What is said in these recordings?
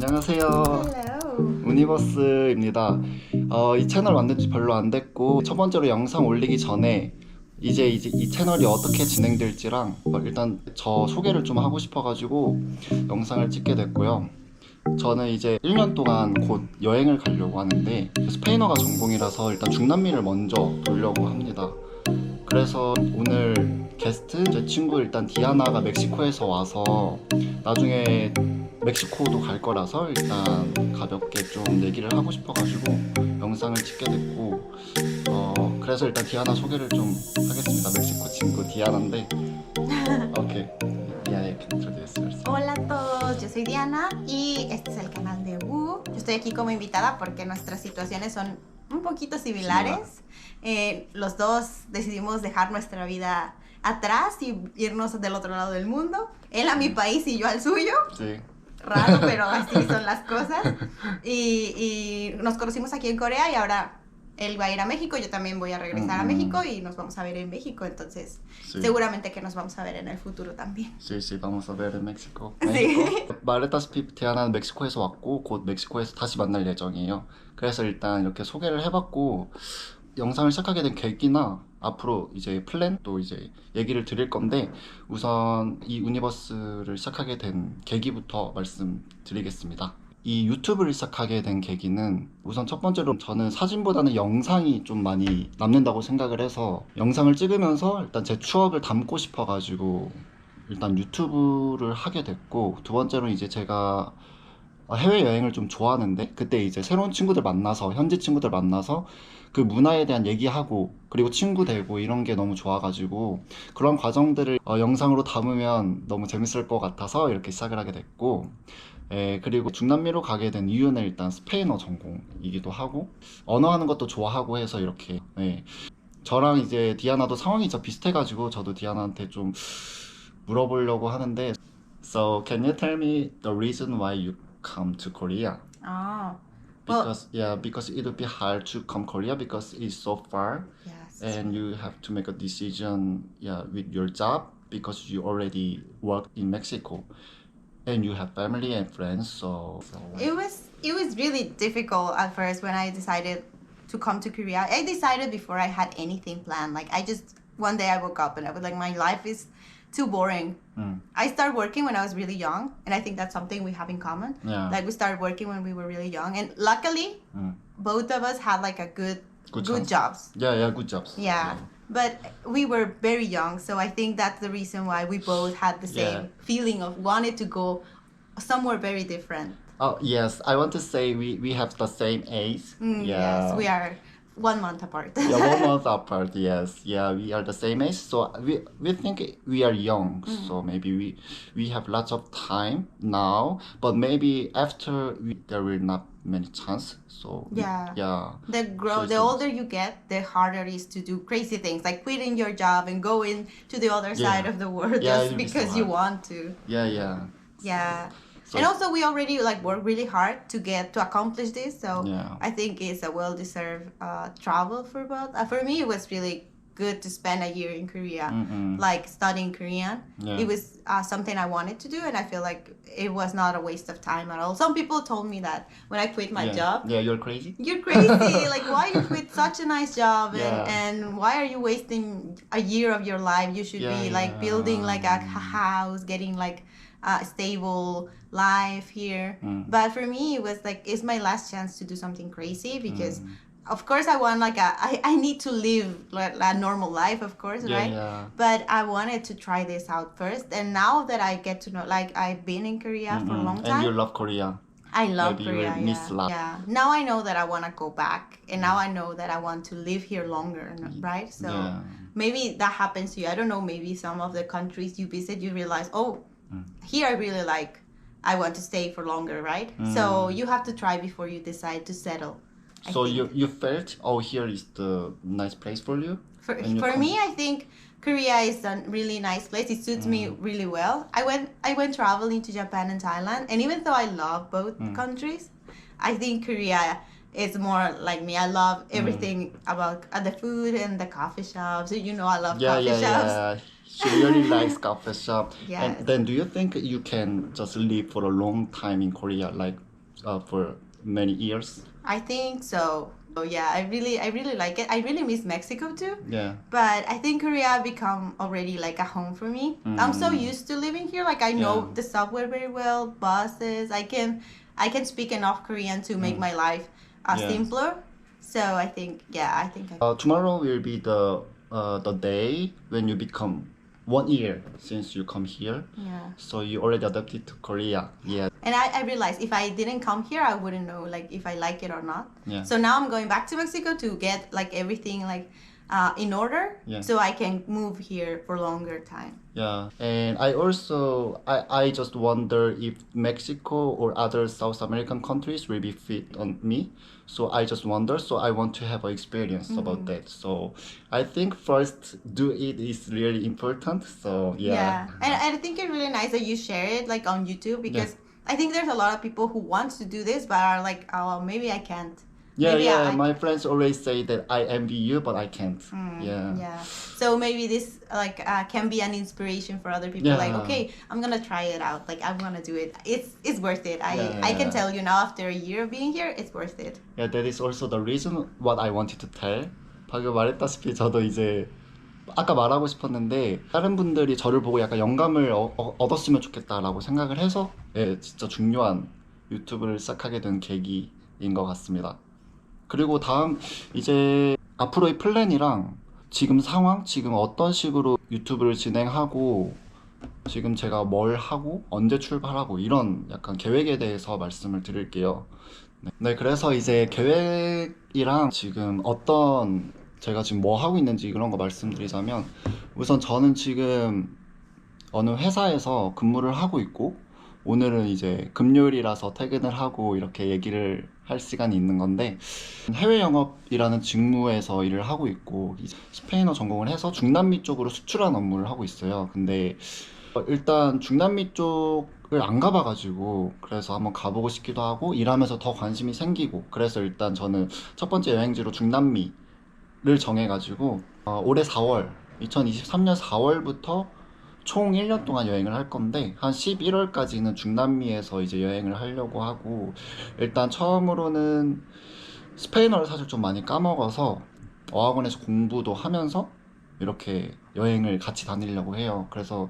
안녕하세요. Hello. 우니버스입니다. 이 채널 만든 지 별로 안 됐고 첫 번째로 영상 올리기 전에 이제 이 채널이 어떻게 진행될지랑 일단 저 소개를 좀 하고 싶어가지고 영상을 찍게 됐고요. 저는 이제 1년 동안 곧 여행을 가려고 하는데 스페인어가 전공이라서 일단 중남미를 먼저 돌려고 합니다. 그래서 오늘 게스트 제 친구 일단 디아나가 멕시코에서 와서 나중에 멕시코도 갈 거라서 일단 가볍게 좀 얘기를 하고 싶어가지고 영상을 찍게 됐고 그래서 일단 디아나 소개를 좀 하겠습니다. 멕시코 친구 디아나인데 오케이 디아나 you can introduce yourself. Hola a todos, yo soy Diana y este es el canal de Wu. Yo estoy aquí como invitada porque nuestras situaciones son un poquito similares. Los dos decidimos dejar nuestra vida atrás y irnos del otro lado del mundo. Él a mi país y yo al suyo. Sí. Raro, pero así son las cosas. Y nos conocimos aquí en Corea y ahora él va a ir a México, yo también voy a regresar a México y nos vamos a ver en México, entonces Sí. seguramente que nos vamos a ver en el futuro también. Sí, sí, vamos a ver en México. Sí. 말했다시피 디아나는 멕시코에서 왔고 곧 멕시코에서 다시 만날 예정이에요. 그래서 일단 이렇게 소개를 해봤고 영상을 시작하게 된 계기나 앞으로 이제 플랜 또 이제 얘기를 드릴 건데 우선 이 유니버스를 시작하게 된 계기부터 말씀드리겠습니다. 이 유튜브를 시작하게 된 계기는 우선 첫 번째로 저는 사진보다는 영상이 좀 많이 남는다고 생각을 해서 영상을 찍으면서 일단 제 추억을 담고 싶어가지고 일단 유튜브를 하게 됐고 두 번째로는 이제 제가 해외여행을 좀 좋아하는데 그때 이제 새로운 친구들 만나서 현지 친구들 만나서 그 문화에 대한 얘기하고 그리고 친구 되고 이런 게 너무 좋아가지고 그런 과정들을 영상으로 담으면 너무 재밌을 것 같아서 이렇게 시작을 하게 됐고 그리고 중남미로 가게 된 이유는 일단 스페인어 전공이기도 하고 언어 하는 것도 좋아하고 해서 이렇게 저랑 이제 디아나도 상황이 저 비슷해가지고 저도 디아나한테 좀 물어보려고 하는데 So can you tell me the reason why you come to Korea? Oh, well, Because it would be hard to come Korea because it's so far yes. and you have to make a decision with your job because you already work in Mexico and you have family and friends so It was really difficult at first when I decided to come to Korea. I decided before I had anything planned. Like I just one day I woke up and I was like, my life is too boring. I started working when I was really young, and I think that's something we have in common. Yeah. Like we started working when we were really young, and luckily, both of us had like a good chance. jobs. Yeah, good jobs. Yeah. But we were very young, so I think that's the reason why we both had the same feeling of wanted to go somewhere very different. Oh yes, I want to say we have the same age. Yes, we are 1 month apart. Yeah, 1 month apart. Yes, yeah, we are the same age. So we think we are young. So maybe we have lots of time now. But maybe after there will not many chance. So Yeah. yeah. So The older you get, the harder it is to do crazy things like quitting your job and going to the other side of the world Yeah, just it'll be so because you hard. want to. Yeah. Yeah. So- And also we already like work really hard to accomplish this, so Yeah. I think it's a well-deserved travel for both. For me, it was really good to spend a year in Korea, like studying Korean. Yeah. It was something I wanted to do, and I feel like it was not a waste of time at all. Some people told me that when I quit my job, Yeah, you're crazy. you're crazy. Like, why you quit such a nice job Yeah. and why are you wasting a year of your life? You should be like building like a house, getting like a stable life here. But for me, it was like it's my last chance to do something crazy because. Of course, I want like I need to live like a normal life, of course, right? Yeah. But I wanted to try this out first, and now that I get to know, like I've been in Korea for a long time. And you love Korea. I love Maybe you Korea. will miss a lot. Yeah. Now I know that I want to go back, and now I know that I want to live here longer, right? So Yeah. maybe that happens to you. I don't know. Maybe some of the countries you visit, you realize, oh, here I really like. I want to stay for longer, right? So you have to try before you decide to settle. I So think. you felt here is the nice place for you? For when you me, I think Korea is a really nice place. It suits me really well. I went traveling to Japan and Thailand, and even though I love both countries, I think Korea is more like me. I love everything about the food and the coffee shops. You know, I love coffee shops. Yeah. She really likes coffee shop. Yes. And then do you think you can just live for a long time in Korea? Like for many years. I think so. Oh yeah, I really like it. I really miss Mexico too. Yeah. But I think Korea become already like a home for me. I'm so used to living here. Like I know Yeah. the subway very well, buses. I can speak enough Korean to make my life Yeah. simpler. So I think Tomorrow will be the day when you become 1 year since you come here. yeah. So you already adapted to Korea. Yeah. And I realized if I didn't come here, I wouldn't know like if I like it or not. Yeah. So now I'm going back to Mexico to get like everything like in order, Yeah. so I can move here for longer time. Yeah, and I just wonder if Mexico or other South American countries will be fit on me. So I just wonder. So I want to have an experience about that. So I think first do it is really important. So yeah. And I think it's really nice that you share it like on YouTube because I think there's a lot of people who want to do this but are like, oh, maybe I can't. Yeah, Maybe yeah. I My friends always say that I envy you, but I can't. Yeah. Yeah. So maybe this like can be an inspiration for other people. Like, Yeah. okay, I'm gonna try it out. Like, I'm gonna do it. It's worth it. I Yeah. can tell you now after a year of being here, it's worth it. Yeah, that is also the reason what I wanted to tell. 방금 말했다시피 저도 이제 아까 말하고 싶었는데 다른 분들이 저를 보고 약간 영감을 얻었으면 좋겠다라고 생각을 해서 예, 진짜 중요한 유튜브를 시작하게 된 계기인 것 같습니다. 그리고 다음 이제 앞으로의 플랜이랑 지금 상황, 지금 어떤 식으로 유튜브를 진행하고 지금 제가 뭘 하고 언제 출발하고 이런 약간 계획에 대해서 말씀을 드릴게요. 네, 그래서 이제 계획이랑 지금 제가 지금 뭐 하고 있는지 그런 거 말씀드리자면 우선 저는 지금 어느 회사에서 근무를 하고 있고 오늘은 이제 금요일이라서 퇴근을 하고 이렇게 얘기를 할 시간이 있는 건데 해외 영업이라는 직무에서 일을 하고 있고 이제 스페인어 전공을 해서 중남미 쪽으로 수출하는 업무를 하고 있어요. 근데 일단 중남미 쪽을 안 가봐가지고 그래서 한번 가보고 싶기도 하고 일하면서 더 관심이 생기고 그래서 일단 저는 첫 번째 여행지로 중남미를 정해가지고 올해 4월 2023년 4월부터 총 1년 동안 여행을 할 건데 한 11월까지는 중남미에서 이제 여행을 하려고 하고 일단 처음으로는 스페인어를 사실 좀 많이 까먹어서 어학원에서 공부도 하면서 이렇게 여행을 같이 다니려고 해요. 그래서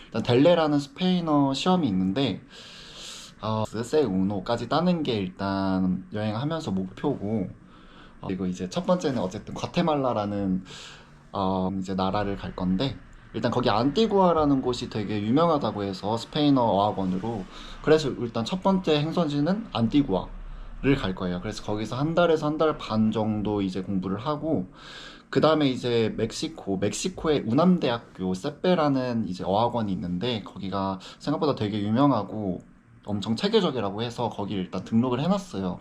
일단 델레라는 스페인어 시험이 있는데 스세 우노까지 따는 게 일단 여행하면서 목표고 그리고 이제 첫 번째는 어쨌든 과테말라라는 이제 나라를 갈 건데 일단 거기 안티구아라는 곳이 되게 유명하다고 해서 스페인어 어학원으로 그래서 일단 첫 번째 행선지는 안티구아를 갈 거예요. 그래서 거기서 한 달에서 한 달 반 정도 이제 공부를 하고 그 다음에 이제 멕시코의 우남대학교 세페라는 이제 어학원이 있는데 거기가 생각보다 되게 유명하고 엄청 체계적이라고 해서 거기 일단 등록을 해놨어요.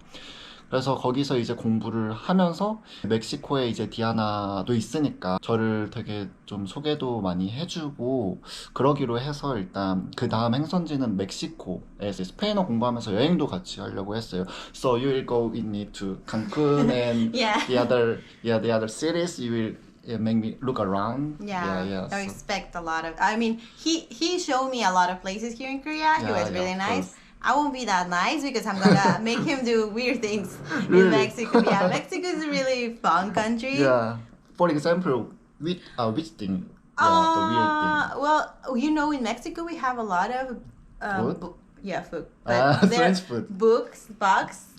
그래서 거기서 이제 공부를 하면서 멕시코에 이제 디아나도 있으니까 저를 되게 좀 소개도 많이 해주고 그러기로 해서 일단 그 다음 행선지는 멕시코에서 스페인어 공부하면서 여행도 같이 하려고 했어요. So you will go with me to Cancun and Yeah. the other cities. You will make me look around. I So, expect a lot of. I mean, he showed me a lot of places here in Korea. He was really of nice. course. I won't be that nice because I'm gonna make him do weird things in Mexico. Yeah, Mexico is a really fun country. Yeah. For example, which thing? Yeah, the weird thing. Well, you know, in Mexico we have a lot of Food? food. French food. Bugs,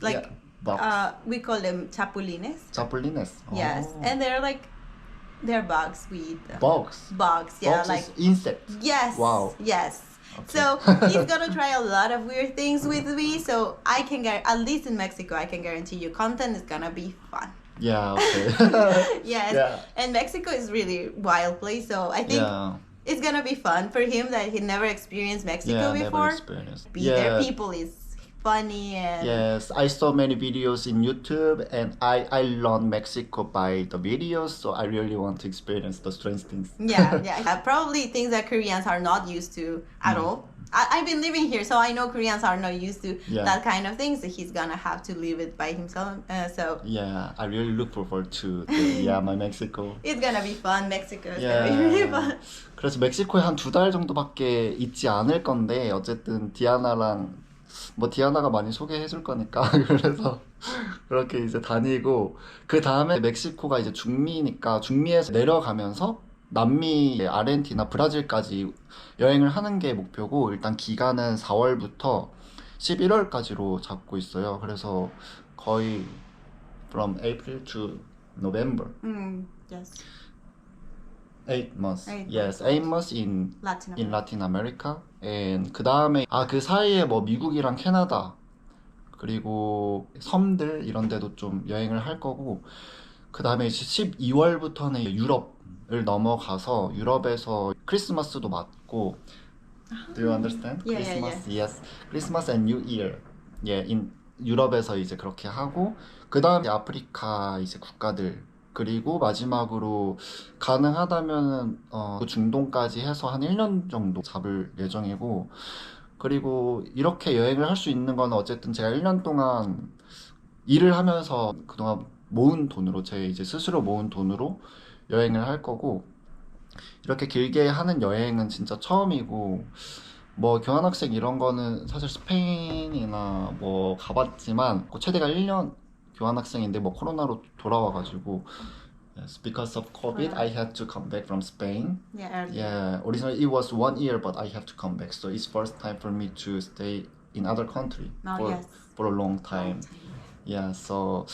like Yeah, bugs. we call them chapulines. Chapulines. Yes, Oh. and they're bugs. Bugs. Bugs, yeah, Bugs like is insect. yes, Wow. yes. Okay. So he's gonna try a lot of weird things with me. So I can at least in Mexico, I can guarantee you content is gonna be fun. Yeah. Okay. Yes, Yeah. and Mexico is really wild place. So I think Yeah. it's gonna be fun for him that he never experienced Mexico Yeah. Never before. experienced. Be there, people is funny and Yes, I saw many videos in YouTube and I learned Mexico by the videos, so I really want to experience the strange things. yeah. Probably things that Koreans are not used to at all. I've been living here, so I know Koreans are not used to Yeah. that kind of thing. So he's gonna have to live it by himself. So Yeah, I really look forward to my Mexico. it's gonna be fun. Mexico is Yeah. gonna be really fun. 그래서 멕시코에 한 2달 정도밖에 있지 않을 건데 어쨌든 디아나랑 뭐 디아나가 많이 소개해 줄 거니까 그래서 그렇게 이제 다니고 그 다음에 멕시코가 이제 중미니까 중미에서 내려가면서 남미, 아르헨티나, 브라질까지 여행을 하는 게 목표고 일단 기간은 4월부터 11월까지로 잡고 있어요. 그래서 거의 from April to November. Yes. 8 months. 8 Yes, 8 months in Latin Latin America. And 그 다음에 그 사이에 뭐 미국이랑 캐나다 그리고 섬들 이런 데도 좀 여행을 할 거고 그 다음에 이제 12월부터는 유럽을 넘어가서 유럽에서 크리스마스도 맞고 Do you understand? Yeah, yeah, Christmas, yes. Christmas and New Year. 예, 유럽에서 이제 그렇게 하고 그 다음에 아프리카 이제 국가들 그리고 마지막으로 가능하다면은 중동까지 해서 한 1년 정도 잡을 예정이고 그리고 이렇게 여행을 할 수 있는 건 어쨌든 제가 1년 동안 일을 하면서 그동안 모은 돈으로 제 이제 스스로 모은 돈으로 여행을 할 거고 이렇게 길게 하는 여행은 진짜 처음이고 뭐 교환학생 이런 거는 사실 스페인이나 뭐 가봤지만 최대가 1년 교환학생인데 뭐 코로나로 돌아와가지고 yes, because of COVID I had to come back from Spain. Yeah, early. Yeah, originally it was 1 year but I have to come back so it's first time for me to stay in other country Yes. for a long time. Yeah, so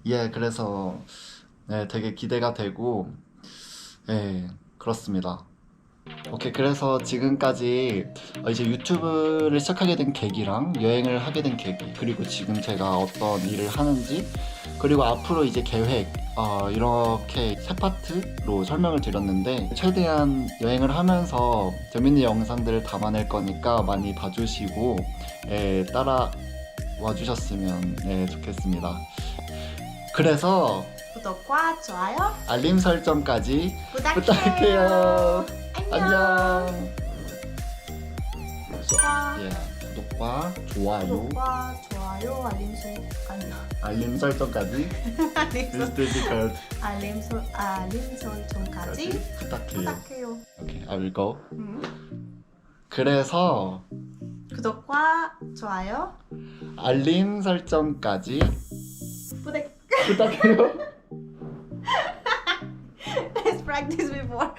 yeah, 그래서 네, 되게 기대가 되고 네, 그렇습니다. 오케이, 그래서 지금까지 이제 유튜브를 시작하게 된 계기랑 여행을 하게 된 계기 그리고 지금 제가 어떤 일을 하는지 그리고 앞으로 이제 계획 이렇게 세 파트로 설명을 드렸는데 최대한 여행을 하면서 재밌는 영상들을 담아낼 거니까 많이 봐주시고 따라와 주셨으면 좋겠습니다. 그래서 구독과 좋아요 알림 설정까지 부탁해요. 부탁해요. 안녕. 구독과 구독과 좋아요, 구독과 좋아요 알림 설정까지 It's difficult. 알림 설정까지 부탁해요. 부탁해요. Okay, I will go. 그래서 구독과 좋아요 알림 설정까지 부탁. 부탁해요. Let's practice before.